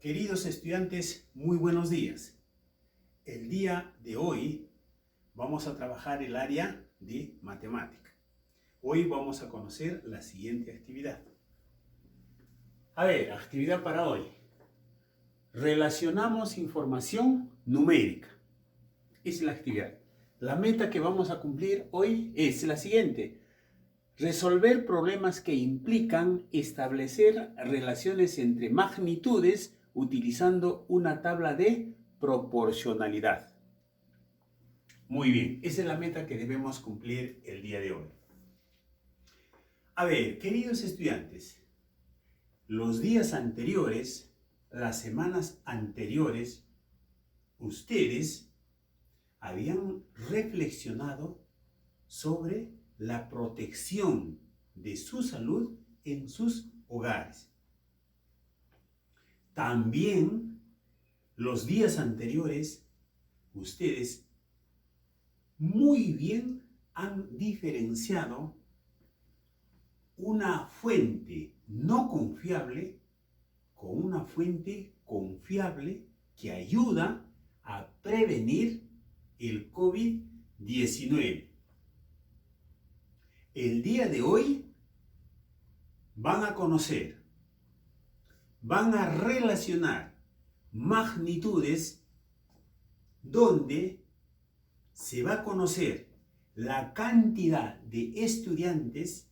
Queridos estudiantes, muy buenos días. El día de hoy vamos a trabajar el área de matemática. Hoy vamos a conocer la siguiente actividad. A ver, actividad para hoy. Relacionamos información numérica. Es la actividad. La meta que vamos a cumplir hoy es la siguiente. Resolver problemas que implican establecer relaciones entre magnitudes utilizando una tabla de proporcionalidad. Muy bien, esa es la meta que debemos cumplir el día de hoy. A ver, queridos estudiantes, los días anteriores, las semanas anteriores, ustedes habían reflexionado sobre la protección de su salud en sus hogares. También los días anteriores, ustedes muy bien han diferenciado una fuente no confiable con una fuente confiable que ayuda a prevenir el COVID-19. El día de hoy van a conocer, van a relacionar magnitudes donde se va a conocer la cantidad de estudiantes,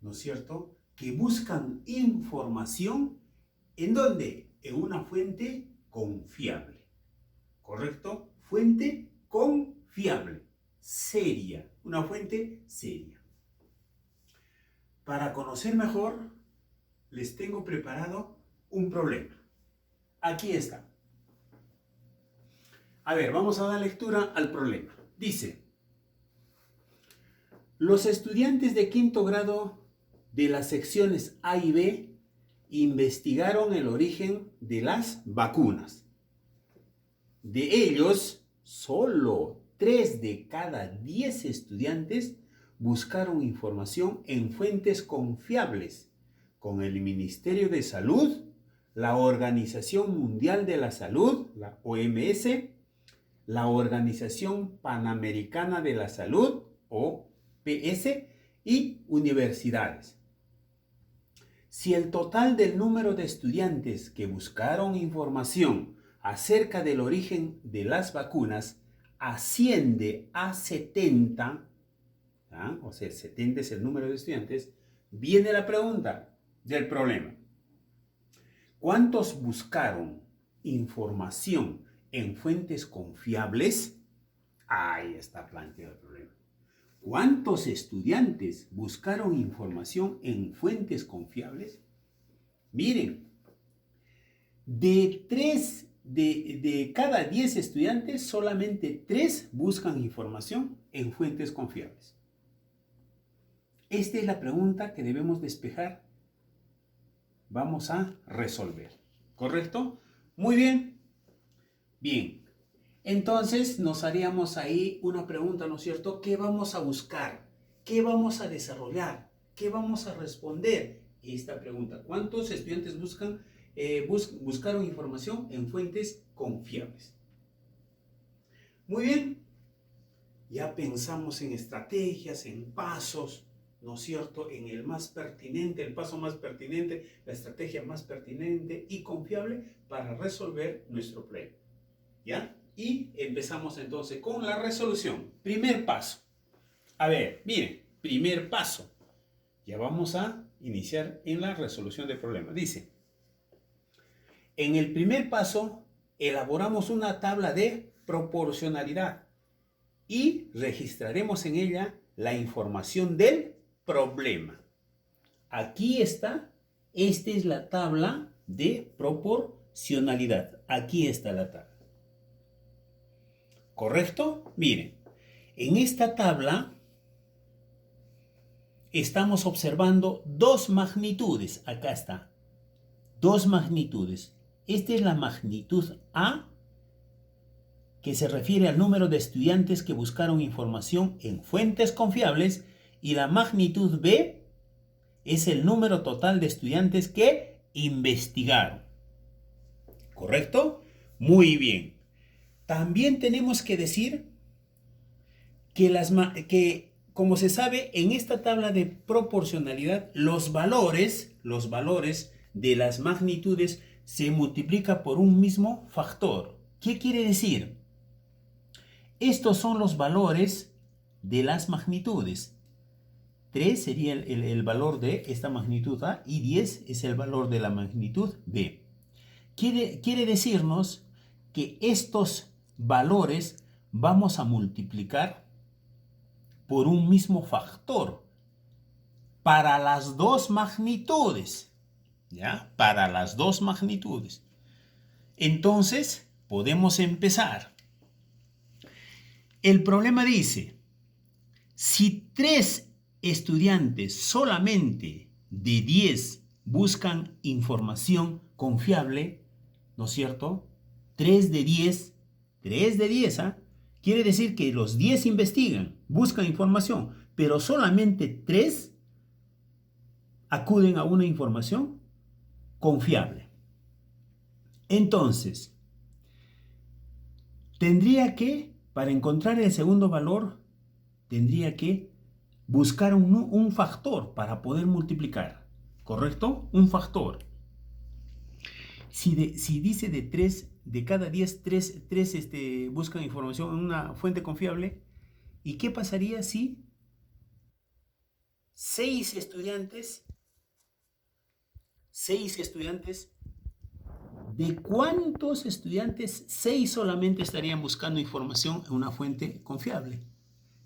¿no es cierto?, que buscan información en donde, en una fuente confiable, ¿correcto? Fuente confiable, seria, una fuente seria. Para conocer mejor, les tengo preparado un problema. Aquí está. A ver, vamos a dar lectura al problema. Dice, los estudiantes de quinto grado de las secciones A y B investigaron el origen de las vacunas. De ellos, solo 3 de cada 10 estudiantes buscaron información en fuentes confiables con el Ministerio de Salud, la Organización Mundial de la Salud, la OMS, la Organización Panamericana de la Salud, OPS, y universidades. Si el total del número de estudiantes que buscaron información acerca del origen de las vacunas asciende a 70, o sea, 70 es el número de estudiantes, viene la pregunta del problema. ¿Cuántos buscaron información en fuentes confiables? Ahí está planteado el problema. ¿Cuántos estudiantes buscaron información en fuentes confiables? Miren, de cada 10 estudiantes, solamente 3 buscan información en fuentes confiables. Esta es la pregunta que debemos despejar. Vamos a resolver. ¿Correcto? Muy bien. Bien. Entonces nos haríamos ahí una pregunta, ¿no es cierto? ¿Qué vamos a buscar? ¿Qué vamos a desarrollar? ¿Qué vamos a responder? Esta pregunta. ¿Cuántos estudiantes buscaron información en fuentes confiables? Muy bien. Ya pensamos en estrategias, en pasos, ¿no es cierto?, en el más pertinente, el paso más pertinente, la estrategia más pertinente y confiable para resolver nuestro problema. ¿Ya? Y empezamos entonces con la resolución. Primer paso. A ver, miren, primer paso. Ya vamos a iniciar en la resolución del problema. Dice, en el primer paso elaboramos una tabla de proporcionalidad y registraremos en ella la información del problema. Aquí está, esta es la tabla de proporcionalidad. Aquí está la tabla. ¿Correcto? Miren, en esta tabla estamos observando 2 magnitudes. Acá está, 2 magnitudes. Esta es la magnitud A, que se refiere al número de estudiantes que buscaron información en fuentes confiables, y la magnitud B es el número total de estudiantes que investigaron. ¿Correcto? Muy bien. También tenemos que decir que como se sabe, en esta tabla de proporcionalidad, los valores de las magnitudes se multiplican por un mismo factor. ¿Qué quiere decir? Estos son los valores de las magnitudes. 3 sería el valor de esta magnitud A y 10 es el valor de la magnitud B. Quiere decirnos que estos valores vamos a multiplicar por un mismo factor para las dos magnitudes. ¿Ya? Para las dos magnitudes. Entonces, podemos empezar. El problema dice, si 3 estudiantes solamente de 10 buscan información confiable, ¿no es cierto? 3 de 10, ¿ah? Quiere decir que los 10 investigan, buscan información, pero solamente 3 acuden a una información confiable. Entonces, para encontrar el segundo valor, tendría que buscar un factor para poder multiplicar, ¿correcto? Un factor. Si dice de cada 10, 3 buscan información en una fuente confiable, ¿y qué pasaría si 6 estudiantes, ¿de cuántos estudiantes 6 solamente estarían buscando información en una fuente confiable?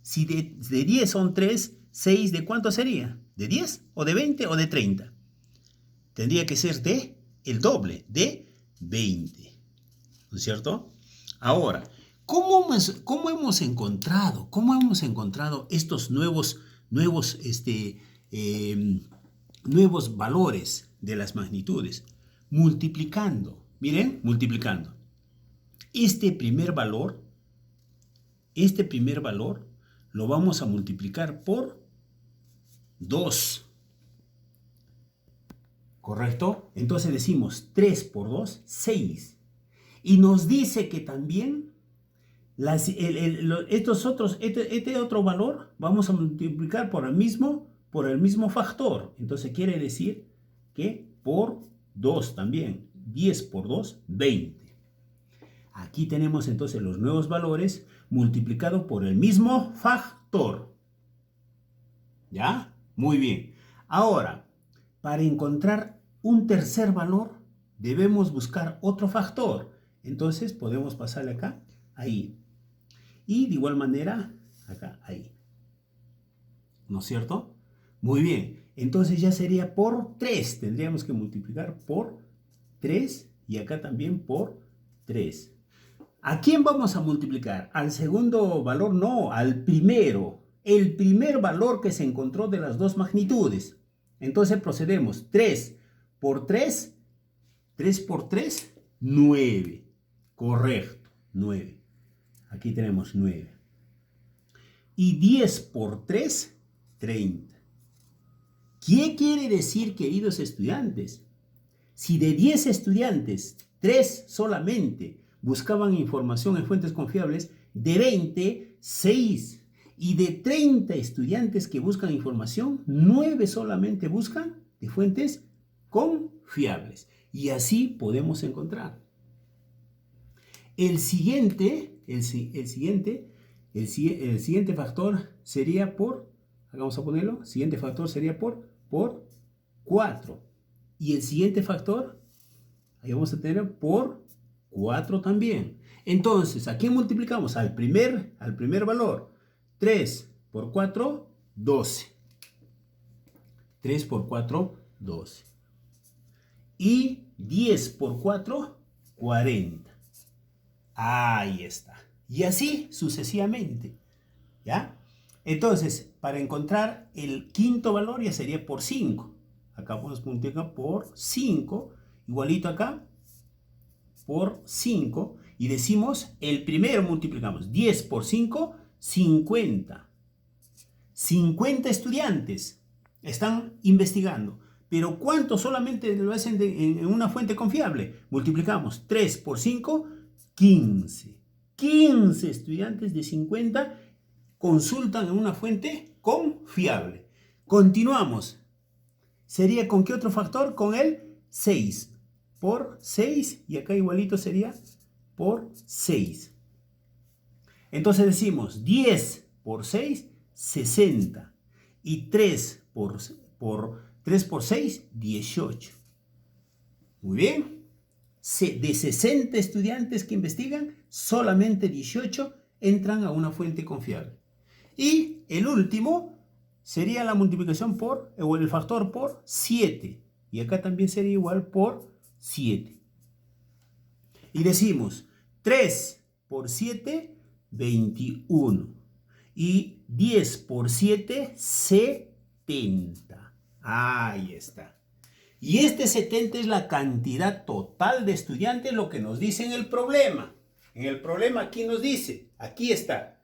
Si de 10 son 3, 6, ¿de cuánto sería? ¿De 10 o de 20 o de 30? Tendría que ser el doble, de 20. ¿No es cierto? Ahora, ¿cómo hemos encontrado estos nuevos valores de las magnitudes? Multiplicando. Miren, multiplicando. Este primer valor lo vamos a multiplicar por 2. ¿Correcto? Entonces decimos 3 por 2, 6. Y nos dice que también este otro valor vamos a multiplicar por el mismo factor. Entonces quiere decir que por 2 también. 10 por 2, 20. Aquí tenemos entonces los nuevos valores multiplicados por el mismo factor. ¿Ya? Muy bien. Ahora, para encontrar un tercer valor, debemos buscar otro factor. Entonces podemos pasarle acá, ahí. Y de igual manera, acá, ahí. ¿No es cierto? Muy bien. Entonces ya sería por 3. Tendríamos que multiplicar por 3 y acá también por 3. ¿A quién vamos a multiplicar? ¿Al segundo valor? No, al primero. El primer valor que se encontró de las dos magnitudes. Entonces procedemos. 3 por 3. 3 por 3, 9. Correcto, 9. Aquí tenemos 9. Y 10 por 3, 30. ¿Qué quiere decir, queridos estudiantes? Si de 10 estudiantes, 3 solamente buscaban información en fuentes confiables, de 20, 6. Y de 30 estudiantes que buscan información, 9 solamente buscan de fuentes confiables. Y así podemos encontrar. El siguiente factor sería por, vamos a ponerlo, siguiente factor sería por 4. Y el siguiente factor, ahí vamos a tener por 4 también. Entonces, ¿a quién multiplicamos? Al primer valor. 3 por 4, 12. 3 por 4, 12. Y 10 por 4, 40. Ahí está. Y así sucesivamente. ¿Ya? Entonces, para encontrar el quinto valor ya sería por 5. Acá podemos multiplicar por 5. Igualito acá. Por 5. Y decimos, el primero multiplicamos. 10 por 5, 50. 50 estudiantes están investigando. Pero ¿cuánto solamente lo hacen en una fuente confiable? Multiplicamos 3 por 5, 15. 15 estudiantes de 50 consultan en una fuente confiable. Continuamos. ¿Sería con qué otro factor? Con el 6 por 6, y acá igualito sería por 6. Entonces decimos 10 por 6, 60. Y 3 por 6, 18. Muy bien. De 60 estudiantes que investigan, solamente 18 entran a una fuente confiable. Y el último sería la multiplicación o el factor por 7. Y acá también sería igual por 7. Y decimos 3 por 7, 21. Y 10 por 7, 70. Ahí está. Y este 70 es la cantidad total de estudiantes, lo que nos dice en el problema. En el problema aquí nos dice, aquí está.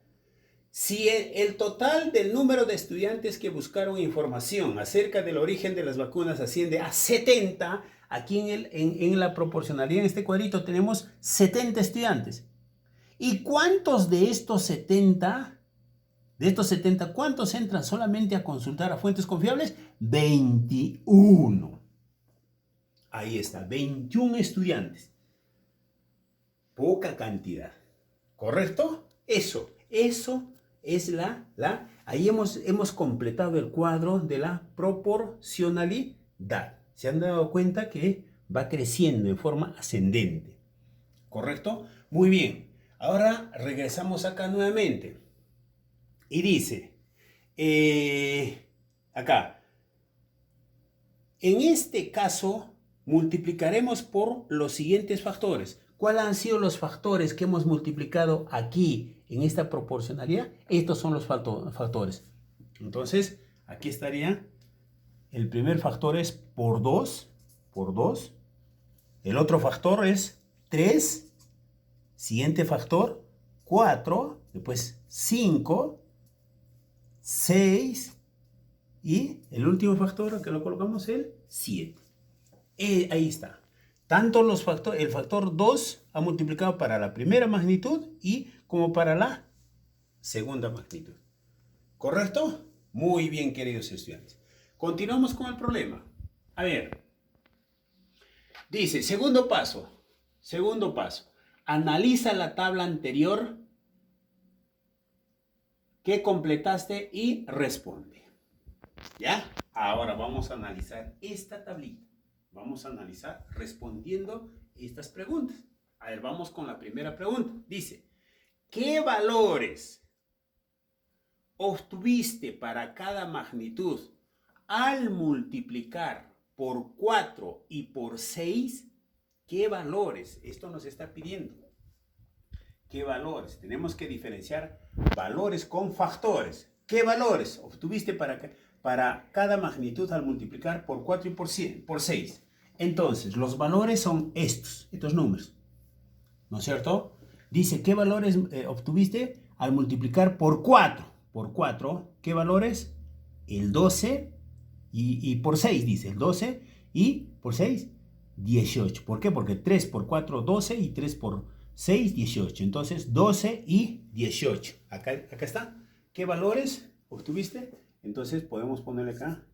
Si el total del número de estudiantes que buscaron información acerca del origen de las vacunas asciende a 70, aquí en la proporcionalidad, en este cuadrito, tenemos 70 estudiantes. ¿Y cuántos de estos 70, cuántos entran solamente a consultar a fuentes confiables? 21. Ahí está, 21 estudiantes. Poca cantidad. ¿Correcto? Eso es ahí hemos completado el cuadro de la proporcionalidad. Se han dado cuenta que va creciendo en forma ascendente. ¿Correcto? Muy bien. Ahora regresamos acá nuevamente. Y dice, acá, en este caso multiplicaremos por los siguientes factores. ¿Cuáles han sido los factores que hemos multiplicado aquí en esta proporcionalidad? Estos son los factores. Entonces, aquí estaría, el primer factor es por 2. El otro factor es 3. Siguiente factor, 4. Después 5, 6. Y el último factor, que lo colocamos, el 7. Ahí está. Tanto el factor 2 ha multiplicado para la primera magnitud y como para la segunda magnitud. ¿Correcto? Muy bien, queridos estudiantes. Continuamos con el problema. A ver. Dice, segundo paso. Analiza la tabla anterior que completaste y responde. ¿Ya? Ahora vamos a analizar esta tablita. Vamos a analizar respondiendo estas preguntas. A ver, vamos con la primera pregunta. Dice, ¿qué valores obtuviste para cada magnitud al multiplicar por 4 y por 6? ¿Qué valores? Esto nos está pidiendo. ¿Qué valores? Tenemos que diferenciar valores con factores. ¿Qué valores obtuviste para cada magnitud al multiplicar por 4 y por 6? Entonces, los valores son estos números, ¿no es cierto? Dice, ¿qué valores obtuviste al multiplicar por 4? Por 4, ¿qué valores? El 12 y por 6, dice, el 12 y por 6, 18. ¿Por qué? Porque 3 por 4, 12 y 3 por 6, 18. Entonces, 12 y 18. Acá está. ¿Qué valores obtuviste? Entonces, podemos ponerle acá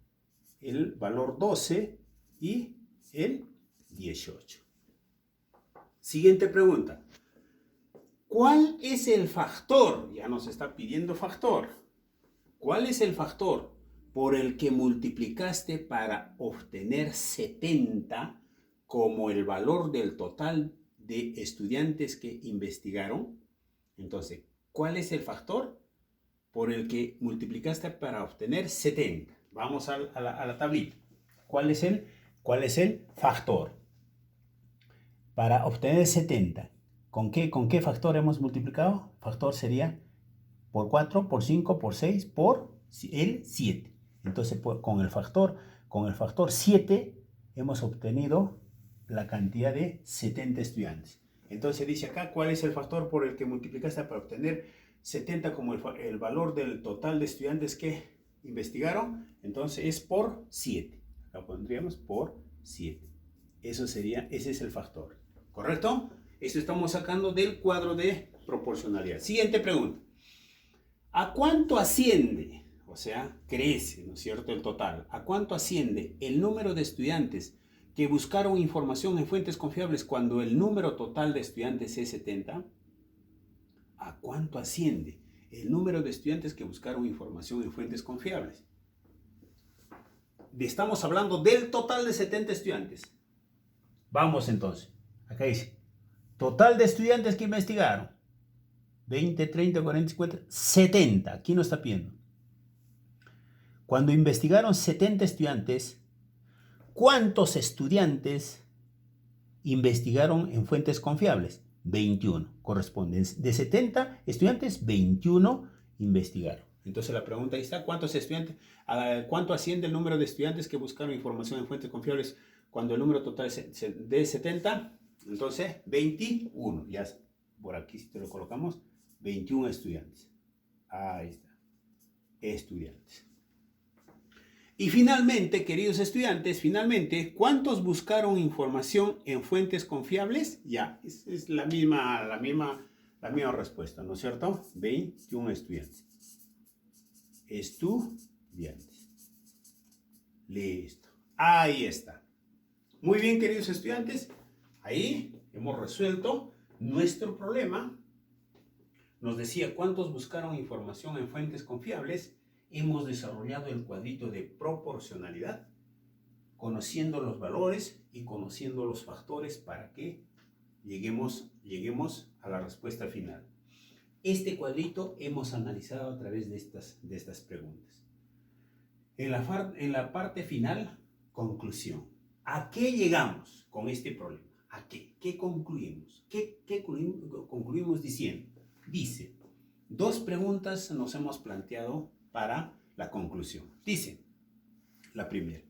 el valor 12 y el 18. Siguiente pregunta. ¿Cuál es el factor? Ya nos está pidiendo factor. ¿Cuál es el factor por el que multiplicaste para obtener 70 como el valor del total de estudiantes que investigaron? Entonces, ¿cuál es el factor por el que multiplicaste para obtener 70? Vamos a la tablita. ¿Cuál es el factor para obtener 70? ¿Con qué factor hemos multiplicado? Factor sería por 4, por 5, por 6, por el 7. Entonces, con el factor 7 hemos obtenido la cantidad de 70 estudiantes. Entonces dice acá, ¿cuál es el factor por el que multiplicaste para obtener 70 como el valor del total de estudiantes que investigaron? Entonces es por 7. Acá pondríamos por 7. Ese es el factor. ¿Correcto? Esto estamos sacando del cuadro de proporcionalidad. Siguiente pregunta. ¿A cuánto asciende? O sea, crece, ¿no es cierto?, el total. ¿A cuánto asciende el número de estudiantes que buscaron información en fuentes confiables cuando el número total de estudiantes es 70? ¿A cuánto asciende el número de estudiantes que buscaron información en fuentes confiables? Estamos hablando del total de 70 estudiantes. Vamos entonces. Acá dice, total de estudiantes que investigaron. 20, 30, 40, 50, 70. Aquí no está pidiendo. Cuando investigaron 70 estudiantes, ¿cuántos estudiantes investigaron en fuentes confiables? 21. Corresponden. De 70 estudiantes, 21 investigaron. Entonces la pregunta ahí está, ¿cuántos estudiantes? ¿Cuánto asciende el número de estudiantes que buscaron información en fuentes confiables cuando el número total es de 70? Entonces, 21. Ya por aquí si te lo colocamos, 21 estudiantes. Ahí está. Estudiantes. Y finalmente, queridos estudiantes, ¿cuántos buscaron información en fuentes confiables? Ya, es la misma respuesta, ¿no es cierto? 21 estudiantes. Estudiantes. Listo. Ahí está. Muy bien, queridos estudiantes. Ahí hemos resuelto nuestro problema. Nos decía cuántos buscaron información en fuentes confiables. Hemos desarrollado el cuadrito de proporcionalidad, conociendo los valores y conociendo los factores para que lleguemos a la respuesta final. Este cuadrito hemos analizado a través de estas preguntas. En la parte final, conclusión. ¿A qué llegamos con este problema? ¿A qué? ¿Qué concluimos? ¿Qué concluimos diciendo? Dice, dos preguntas nos hemos planteado para la conclusión. Dice, la primera,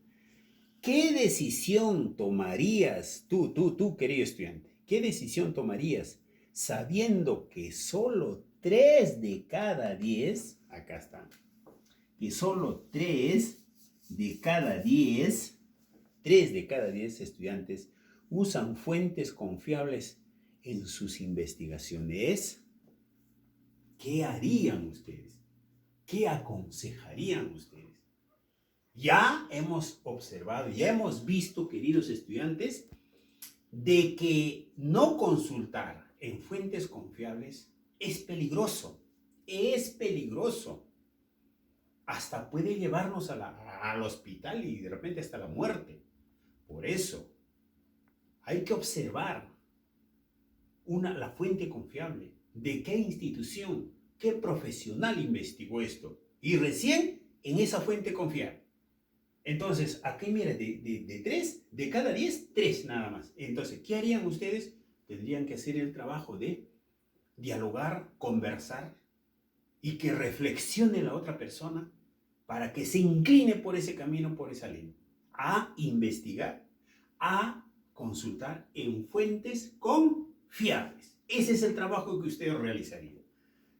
¿qué decisión tomarías tú, querido estudiante? ¿Qué decisión tomarías sabiendo que solo 3 de cada 10, acá está, que solo 3 de cada 10 estudiantes usan fuentes confiables en sus investigaciones? ¿Qué harían ustedes? ¿Qué aconsejarían ustedes? Ya hemos observado, ya hemos visto, queridos estudiantes, de que no consultar en fuentes confiables es peligroso. Es peligroso. Hasta puede llevarnos al hospital y de repente hasta la muerte. Por eso, hay que observar la fuente confiable. ¿De qué institución? ¿Qué profesional investigó esto? Y recién en esa fuente confiable. Entonces, aquí mira, de 3, de cada 10, 3 nada más. Entonces, ¿qué harían ustedes? Tendrían que hacer el trabajo de dialogar, conversar y que reflexione la otra persona para que se incline por ese camino, por esa línea. A investigar, a consultar en fuentes confiables. Ese es el trabajo que ustedes realizarían.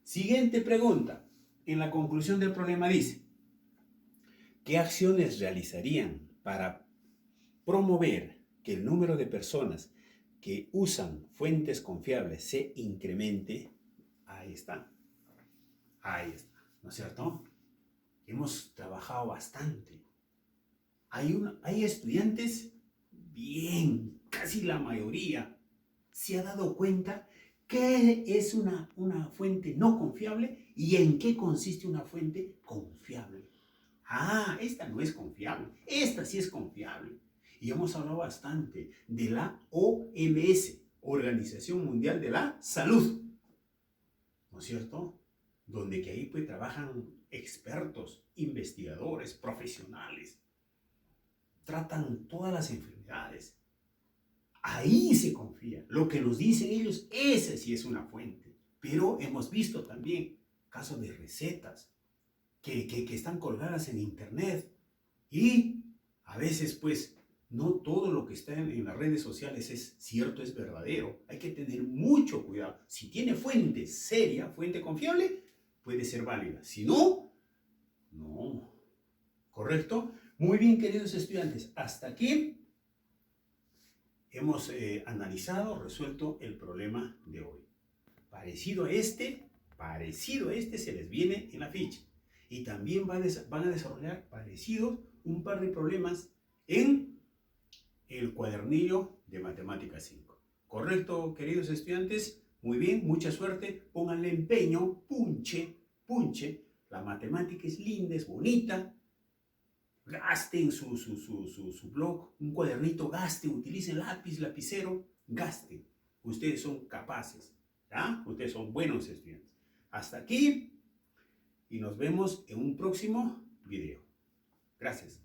Siguiente pregunta. En la conclusión del problema dice, ¿qué acciones realizarían para promover que el número de personas que usan fuentes confiables se incremente? Ahí está. Ahí está. ¿No es cierto? Hemos trabajado bastante. Hay estudiantes, bien, casi la mayoría, se ha dado cuenta qué es una fuente no confiable y en qué consiste una fuente confiable. Ah, esta no es confiable, esta sí es confiable. Y hemos hablado bastante de la OMS, Organización Mundial de la Salud, ¿no es cierto? Donde que ahí pues trabajan expertos, investigadores, profesionales, tratan todas las enfermedades. Ahí se confía. Lo que nos dicen ellos, esa sí es una fuente. Pero hemos visto también casos de recetas que están colgadas en internet. Y a veces, pues, no todo lo que está en las redes sociales es cierto, es verdadero. Hay que tener mucho cuidado. Si tiene fuente seria, fuente confiable, puede ser válida. Si no, no. ¿Correcto? Muy bien, queridos estudiantes, hasta aquí hemos analizado, resuelto el problema de hoy. Parecido a este se les viene en la ficha. Y también van a desarrollar parecidos un par de problemas en el cuadernillo de Matemáticas 5. ¿Correcto, queridos estudiantes? Muy bien, mucha suerte, pónganle empeño, punche. La matemática es linda, es bonita. Gasten su blog, un cuadernito, gasten, utilicen lápiz, lapicero, gasten. Ustedes son capaces, ¿ya? Ustedes son buenos estudiantes. Hasta aquí y nos vemos en un próximo video. Gracias.